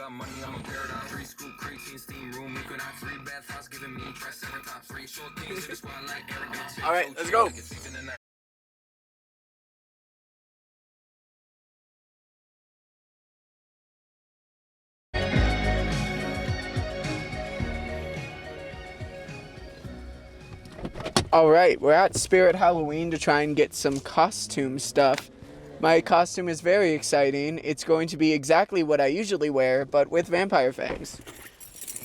got money, I'm a paradigm. 3 scoop, creatine, steam room, equinox, 3 bathhouse, giving me press 7 top 3 short things in the squad like Eric. All right, let's go. All right, we're at Spirit Halloween to try and get some costume stuff. My costume is very exciting. It's going to be exactly what I usually wear, but with vampire fangs.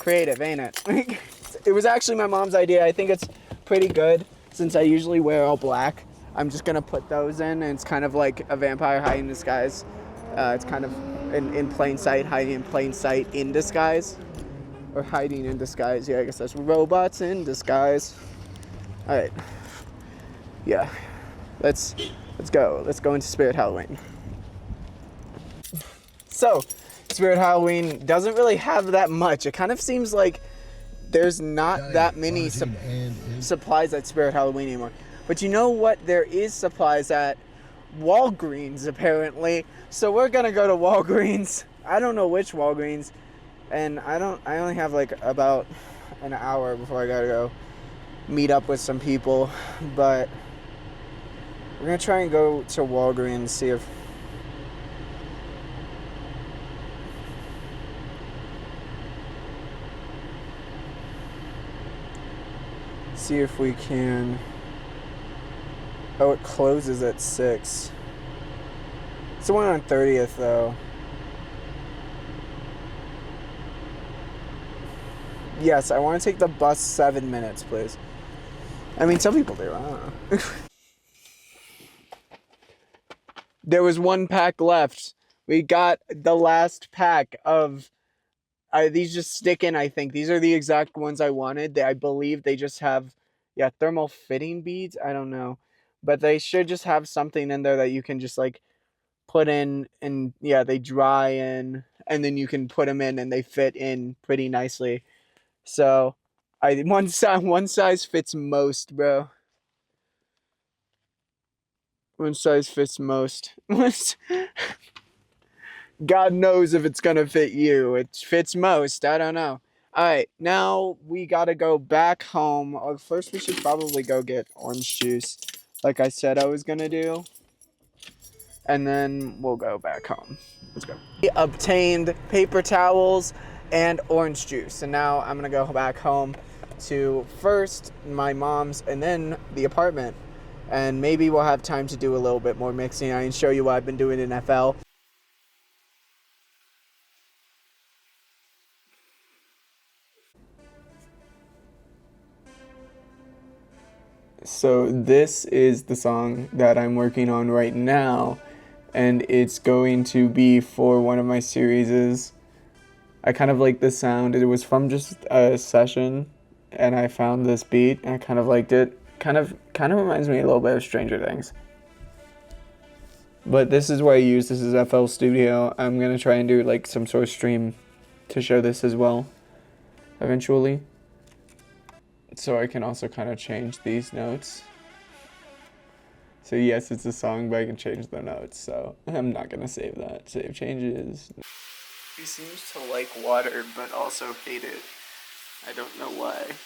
Creative, ain't it? It was actually my mom's idea. I think it's pretty good since I usually wear all black. I'm just gonna put those in, and it's kind of like a vampire hiding in disguise. It's kind of in plain sight, hiding in plain sight in disguise. Or hiding in disguise. Yeah, I guess that's robots in disguise. All right. Yeah. Let's go. Let's go into Spirit Halloween. So, Spirit Halloween doesn't really have that much. It kind of seems like there's not that many supplies at Spirit Halloween anymore. But you know what? There is supplies at Walgreens, apparently. So we're gonna go to Walgreens. I don't know which Walgreens. And I only have like about an hour before I gotta go meet up with some people. But we're gonna try and go to Walgreens and see if we can. Oh, it closes at 6. It's the one on 30th though. Yes, I want to take the bus 7 minutes, please. I mean, some people do. I don't know. There was 1 pack left. We got the last pack of... these just stick in, I think. These are the exact ones I wanted. I believe they just have... Yeah, thermal fitting beads? I don't know. But they should just have something in there that you can just, like, put in. And, yeah, they dry in. And then you can put them in and they fit in pretty nicely. So, one size fits most, bro. One size fits most. God knows if it's gonna fit you. It fits most. I don't know. Alright, now we gotta go back home. First, we should probably go get orange juice, like I said I was gonna do. And then we'll go back home. Let's go. We obtained paper towels and orange juice. And now I'm gonna go back home to first my mom's and then the apartment. And maybe we'll have time to do a little bit more mixing. I can show you what I've been doing in FL. So this is the song that I'm working on right now, and it's going to be for one of my series. I kind of like this sound. It was from just a session, and I found this beat, and I kind of liked it. Kind of reminds me a little bit of Stranger Things. But this is what I use. This is FL Studio. I'm gonna try and do like some sort of stream to show this as well, eventually. So I can also kind of change these notes. So yes, it's a song, but I can change the notes. So I'm not gonna save that. Save changes. He seems to like water, but also hate it. I don't know why.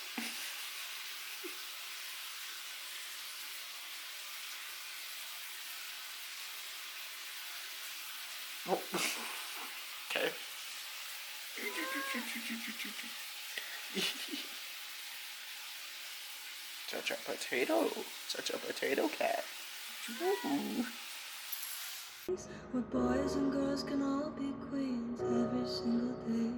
Oh. Okay. Such a potato. Such a potato cat. Ooh. Where boys and girls can all be queens every single day.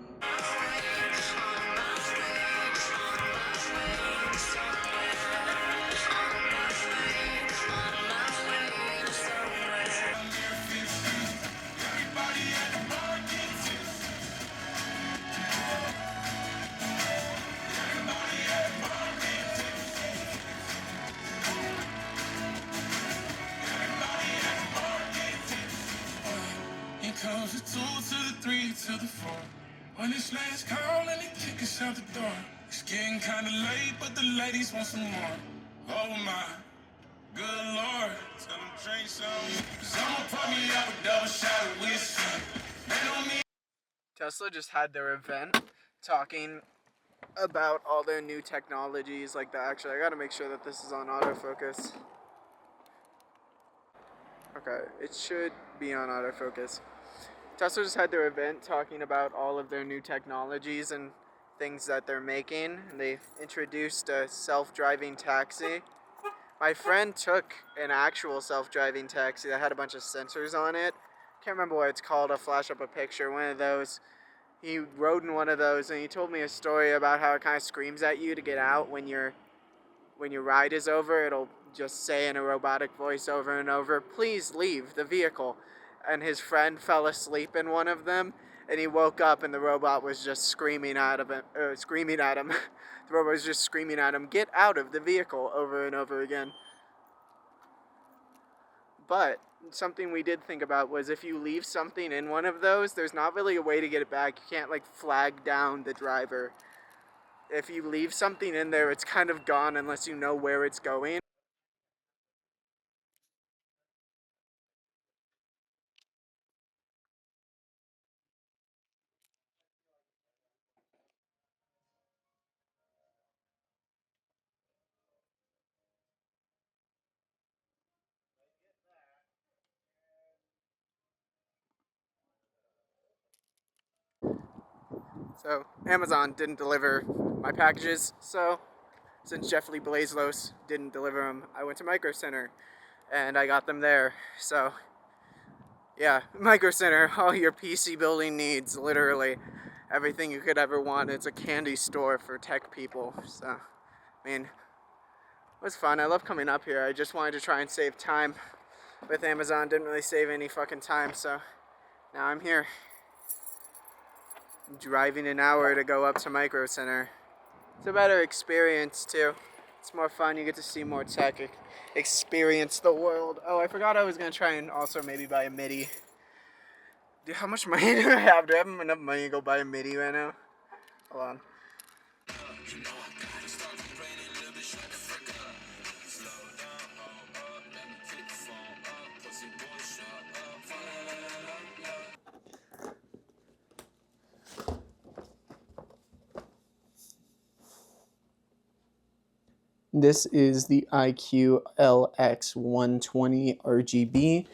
Comes the 2 to the 3 to the 4. When it's last call and they kick us out the door. It's getting kinda late, but the ladies want some more. Oh my, good lord. Tell them drink some. Cause I'ma put me up a double shot of whiskey. They don't need Tesla just had their event talking about all their new technologies like that. Actually, I gotta make sure that this is on autofocus. Okay, it should be on autofocus. Tesla just had their event talking about all of their new technologies and things that they're making. And they introduced a self-driving taxi. My friend took an actual self-driving taxi that had a bunch of sensors on it. Can't remember what it's called. I'll flash up a picture. One of those. He rode in one of those and he told me a story about how it kind of screams at you to get out when your ride is over. It'll just say in a robotic voice over and over, "Please leave the vehicle." And his friend fell asleep in one of them, and he woke up and the robot was just screaming at him. The robot was just screaming at him, "Get out of the vehicle," over and over again. But something we did think about was if you leave something in one of those, there's not really a way to get it back. You can't like flag down the driver. If you leave something in there, it's kind of gone unless you know where it's going. So Amazon didn't deliver my packages, so since Jeffrey Blazlos didn't deliver them, I went to Micro Center and I got them there. So yeah, Micro Center, all your PC building needs, literally everything you could ever want. It's a candy store for tech people. So, I mean, it was fun. I love coming up here. I just wanted to try and save time with Amazon. Didn't really save any fucking time, so now I'm here. I'm driving an hour to go up to Micro Center. It's a better experience too. It's more fun. You get to see more tech, experience the world. Oh, I forgot I was gonna try and also maybe buy a MIDI. Dude, how much money do I have? Do I have enough money to go buy a MIDI right now? Hold on. This is the IQ LX120 RGB.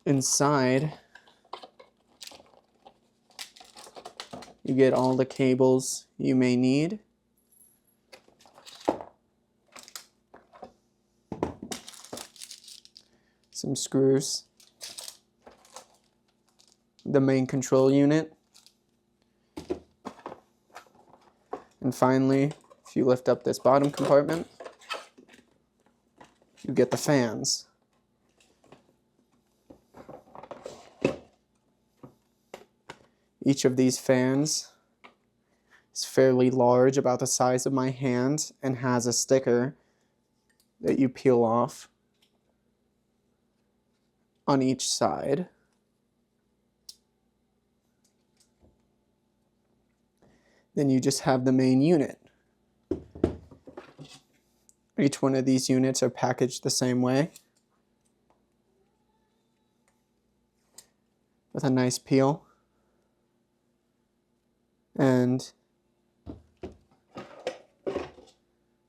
Inside, you get all the cables you may need. Some screws. The main control unit. And finally, if you lift up this bottom compartment, you get the fans. Each of these fans is fairly large, about the size of my hand, and has a sticker that you peel off on each side. Then you just have the main unit. Each one of these units are packaged the same way, with a nice peel. And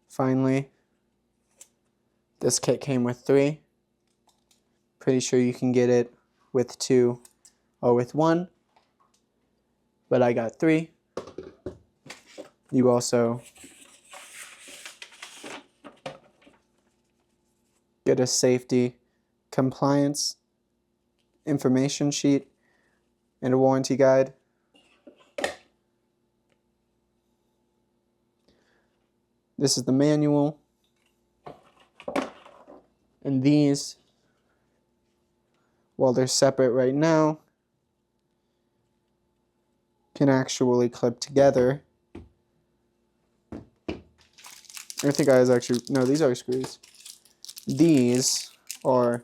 finally, this kit came with 3. Pretty sure you can get it with 2 or with 1, but I got 3. You also get a safety compliance information sheet and a warranty guide. This is the manual. And these, while they're separate right now, can actually clip together. I think I was actually, no, these are screws. These are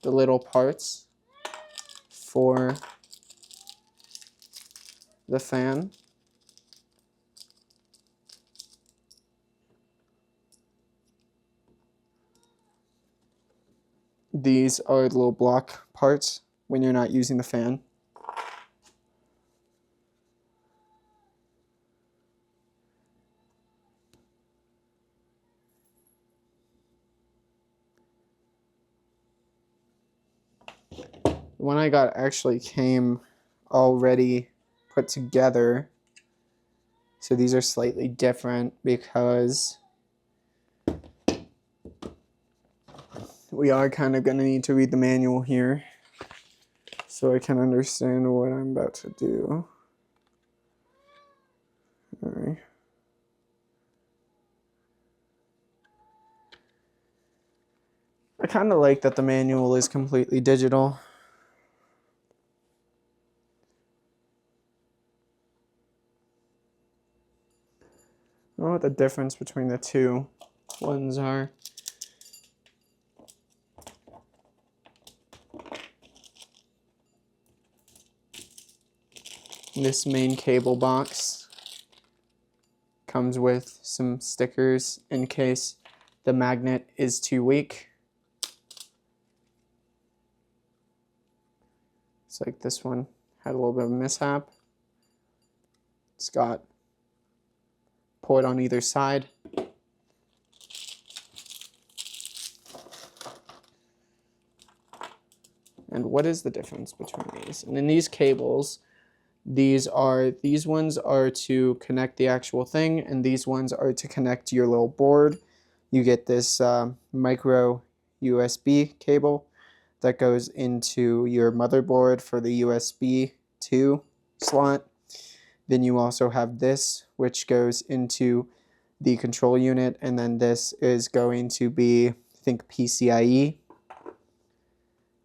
the little parts for the fan. these are the little block parts when you're not using the fan. The one I got actually came already put together. So these are slightly different because we are kind of going to need to read the manual here so I can understand what I'm about to do. All right. I kind of like that the manual is completely digital. I don't know what the difference between the two ones are. This main cable box comes with some stickers in case the magnet is too weak. It's like this one had a little bit of a mishap. It's got port on either side. And what is the difference between these? And in these cables, these ones are to connect the actual thing, and these ones are to connect your little board. You get this micro USB cable that goes into your motherboard for the USB 2 slot. Then you also have this, which goes into the control unit, and then this is going to be, I think, PCIe.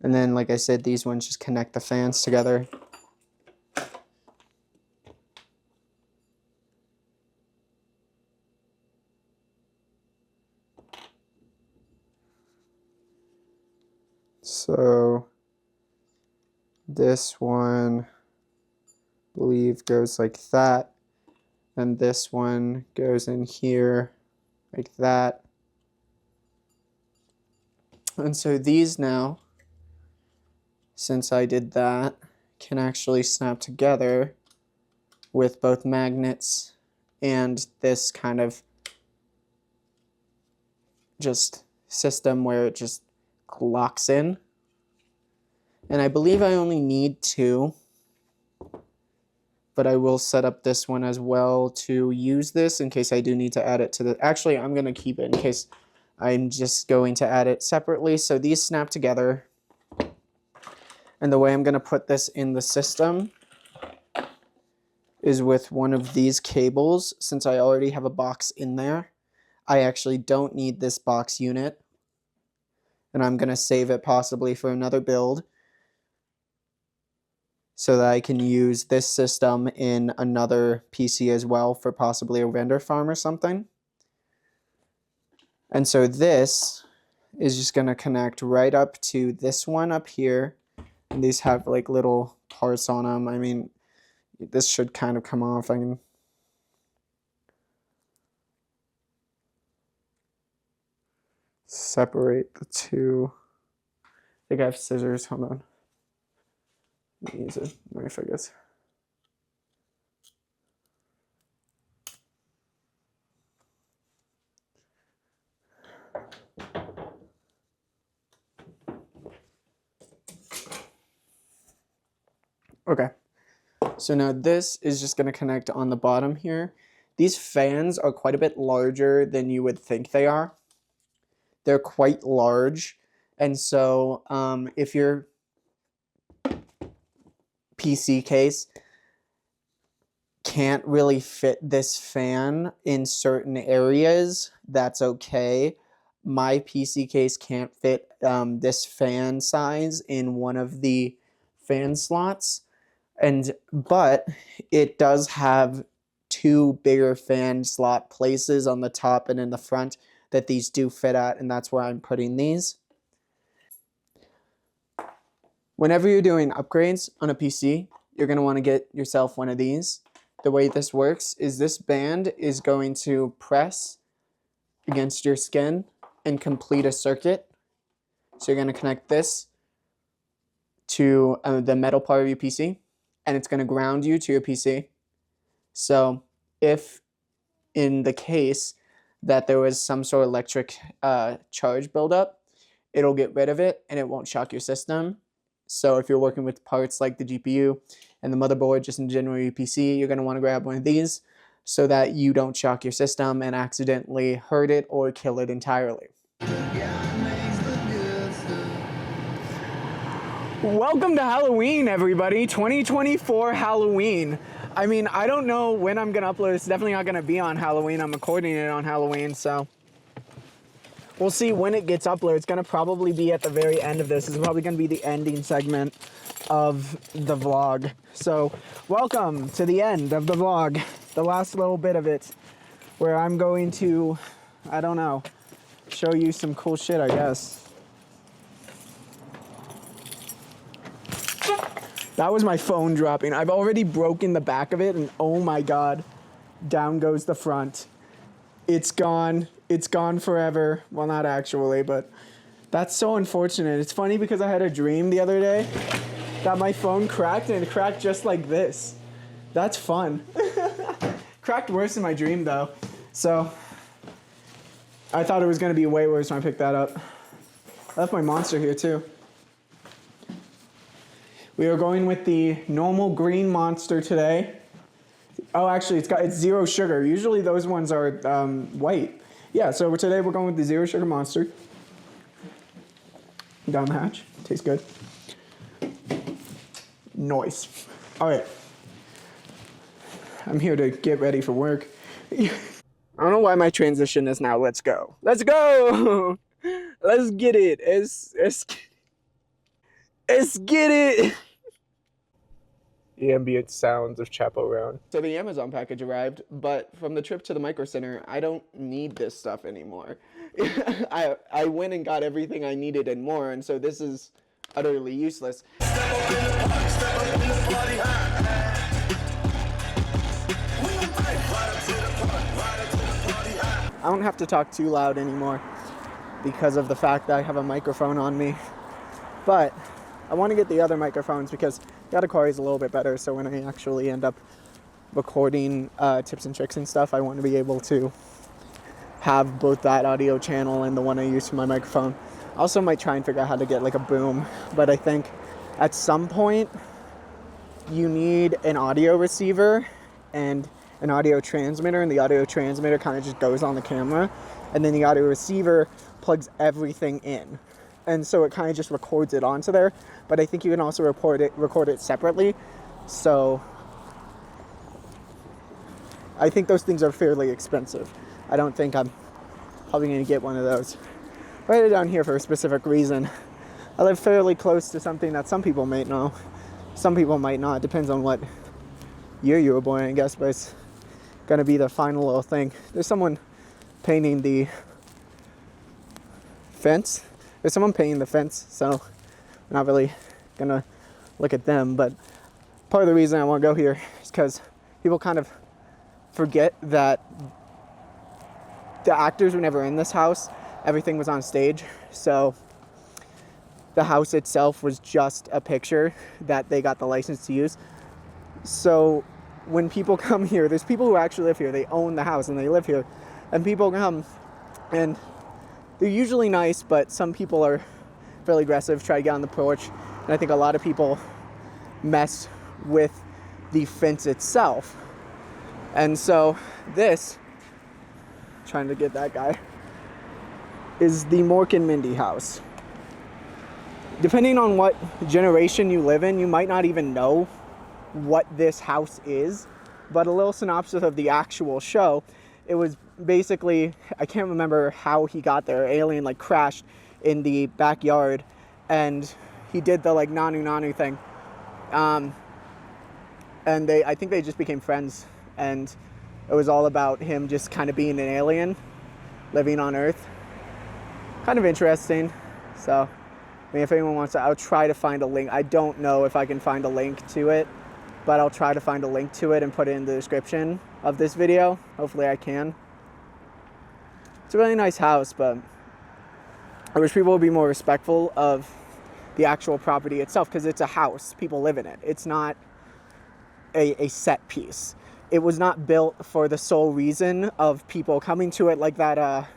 And then, like I said, these ones just connect the fans together. So this one, I believe, goes like that. And this one goes in here like that. And so these now, since I did that, can actually snap together with both magnets and this kind of just system where it just locks in. And I believe I only need 2, but I will set up this one as well to use this in case I do need to add it to the, actually I'm going to keep it in case I'm just going to add it separately. So these snap together. And the way I'm going to put this in the system is with one of these cables. Since I already have a box in there, I actually don't need this box unit. And I'm going to save it possibly for another build so that I can use this system in another PC as well for possibly a render farm or something. And so this is just going to connect right up to this one up here. And these have like little parts on them. I mean, this should kind of come off. I can separate the two. I think I have scissors. Hold on. Let me use a knife, I guess. Okay, so now this is just going to connect on the bottom here. These fans are quite a bit larger than you would think they are. They're quite large, and so if your PC case can't really fit this fan in certain areas, that's okay. My PC case can't fit this fan size in one of the fan slots. But it does have 2 bigger fan slot places on the top and in the front that these do fit at, and that's where I'm putting these. Whenever you're doing upgrades on a PC, you're going to want to get yourself one of these. The way this works is this band is going to press against your skin and complete a circuit. So you're going to connect this to the metal part of your PC, and it's going to ground you to your PC. So if in the case that there was some sort of electric charge buildup, it'll get rid of it and it won't shock your system. So if you're working with parts like the GPU and the motherboard, just in general your PC, you're going to want to grab one of these so that you don't shock your system and accidentally hurt it or kill it entirely. Welcome to Halloween, everybody. 2024 Halloween. I mean, I don't know when I'm gonna upload. It's definitely not gonna be on Halloween. I'm recording it on Halloween, so we'll see when it gets uploaded. It's gonna probably be at the very end of this. This is probably gonna be the ending segment of the vlog. So welcome to the end of the vlog, the last little bit of it, where I'm going to, I don't know, show you some cool shit, I guess. That was my phone dropping. I've already broken the back of it, and oh my god, down goes the front. It's gone. It's gone forever. Well, not actually, but that's so unfortunate. It's funny because I had a dream the other day that my phone cracked, and it cracked just like this. That's fun. Cracked worse in my dream, though. So I thought it was going to be way worse when I picked that up. I left my Monster here, too. We are going with the normal green Monster today. Oh, actually, it's zero sugar. Usually those ones are white. Yeah, so today we're going with the zero sugar Monster. Down the hatch. Tastes good. Nice. All right. I'm here to get ready for work. I don't know why my transition is now. Let's go. Let's go. Let's get it. Let's get it. The ambient sounds of Chapo Round. So the Amazon package arrived, but from the trip to the Micro Center, I don't need this stuff anymore. I went and got everything I needed and more, and so this is utterly useless. I don't have to talk too loud anymore because of the fact that I have a microphone on me, but I want to get the other microphones because the other car is a little bit better, so when I actually end up recording tips and tricks and stuff, I want to be able to have both that audio channel and the one I use for my microphone. I also might try and figure out how to get like a boom, but I think at some point you need an audio receiver and an audio transmitter, and the audio transmitter kind of just goes on the camera, and then the audio receiver plugs everything in. And so it kind of just records it onto there. But I think you can also record it separately. So I think those things are fairly expensive. I don't think I'm probably going to get one of those. Write it down here for a specific reason. I live fairly close to something that some people might know. Some people might not. It depends on what year you were born, I guess. But it's going to be the final little thing. There's someone painting the fence. There's someone painting the fence, so I'm not really gonna look at them, but part of the reason I want to go here is because people kind of forget that the actors were never in this house. Everything was on stage, so the house itself was just a picture that they got the license to use. So when people come here, there's people who actually live here. They own the house and they live here, and people come and they're usually nice, but some people are fairly aggressive, try to get on the porch. And I think a lot of people mess with the fence itself. And so this, trying to get that guy, is the Mork and Mindy house. Depending on what generation you live in, you might not even know what this house is. But a little synopsis of the actual show. It was basically, I can't remember how he got there. Alien like crashed in the backyard and he did the like nanu thing. And I think they just became friends, and it was all about him just kind of being an alien living on Earth. Kind of interesting. So, I mean, if anyone wants to, I'll try to find a link. I don't know if I can find a link to it, but I'll try to find a link to it and put it in the description of this video. Hopefully I can. It's a really nice house, but I wish people would be more respectful of the actual property itself, because it's a house. People live in it. It's not a set piece. It was not built for the sole reason of people coming to it, like that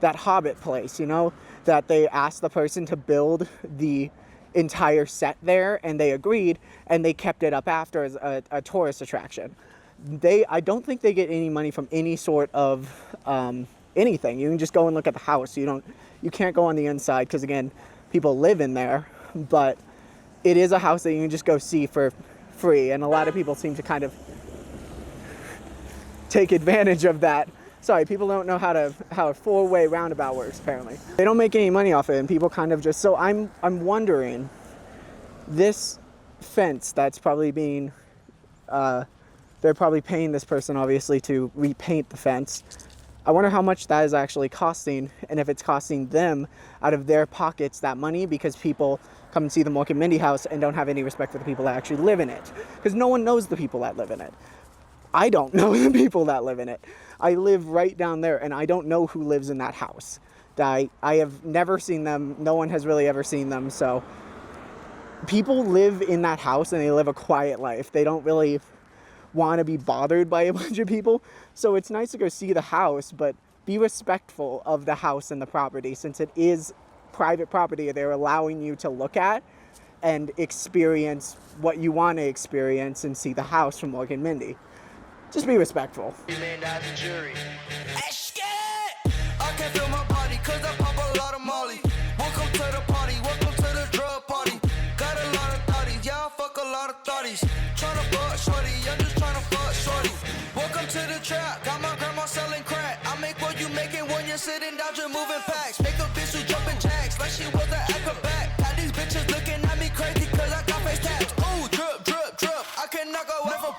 Hobbit place, you know, that they asked the person to build the entire set there, and they agreed, and they kept it up after as a tourist attraction. I don't think they get any money from any sort of anything. You can just go and look at the house. You can't go on the inside, because again, people live in there, but it is a house that you can just go see for free, and a lot of people seem to kind of take advantage of that. Sorry, people don't know how a four-way roundabout works, apparently. They don't make any money off it, and people kind of just... So I'm wondering, this fence that's probably being... they're probably paying this person, obviously, to repaint the fence. I wonder how much that is actually costing, and if it's costing them out of their pockets that money, because people come and see the Mork and Mindy house and don't have any respect for the people that actually live in it. Because no one knows the people that live in it. I don't know the people that live in it. I live right down there, and I don't know who lives in that house. I have never seen them. No one has really ever seen them. So people live in that house, and they live a quiet life. They don't really want to be bothered by a bunch of people. So it's nice to go see the house, but be respectful of the house and the property, since it is private property. They're allowing you to look at and experience what you want to experience and see the house from Mork and Mindy. Just be respectful. I can feel my body 'cause I pop a lot of Molly. Welcome to the party, welcome to the drug party. Got a lot of thotties, yeah, I fuck a lot of thotties. Tryna fuck shorty, I'm just tryna fuck shorty. Welcome to the trap, got my grandma selling crack. I make what you making when you're sitting down just moving packs. Make a bitch who jumping jacks like she was an acrobat. Got these bitches looking at me crazy 'cause I got face tats. Ooh, drip, drip, drip, I cannot go away from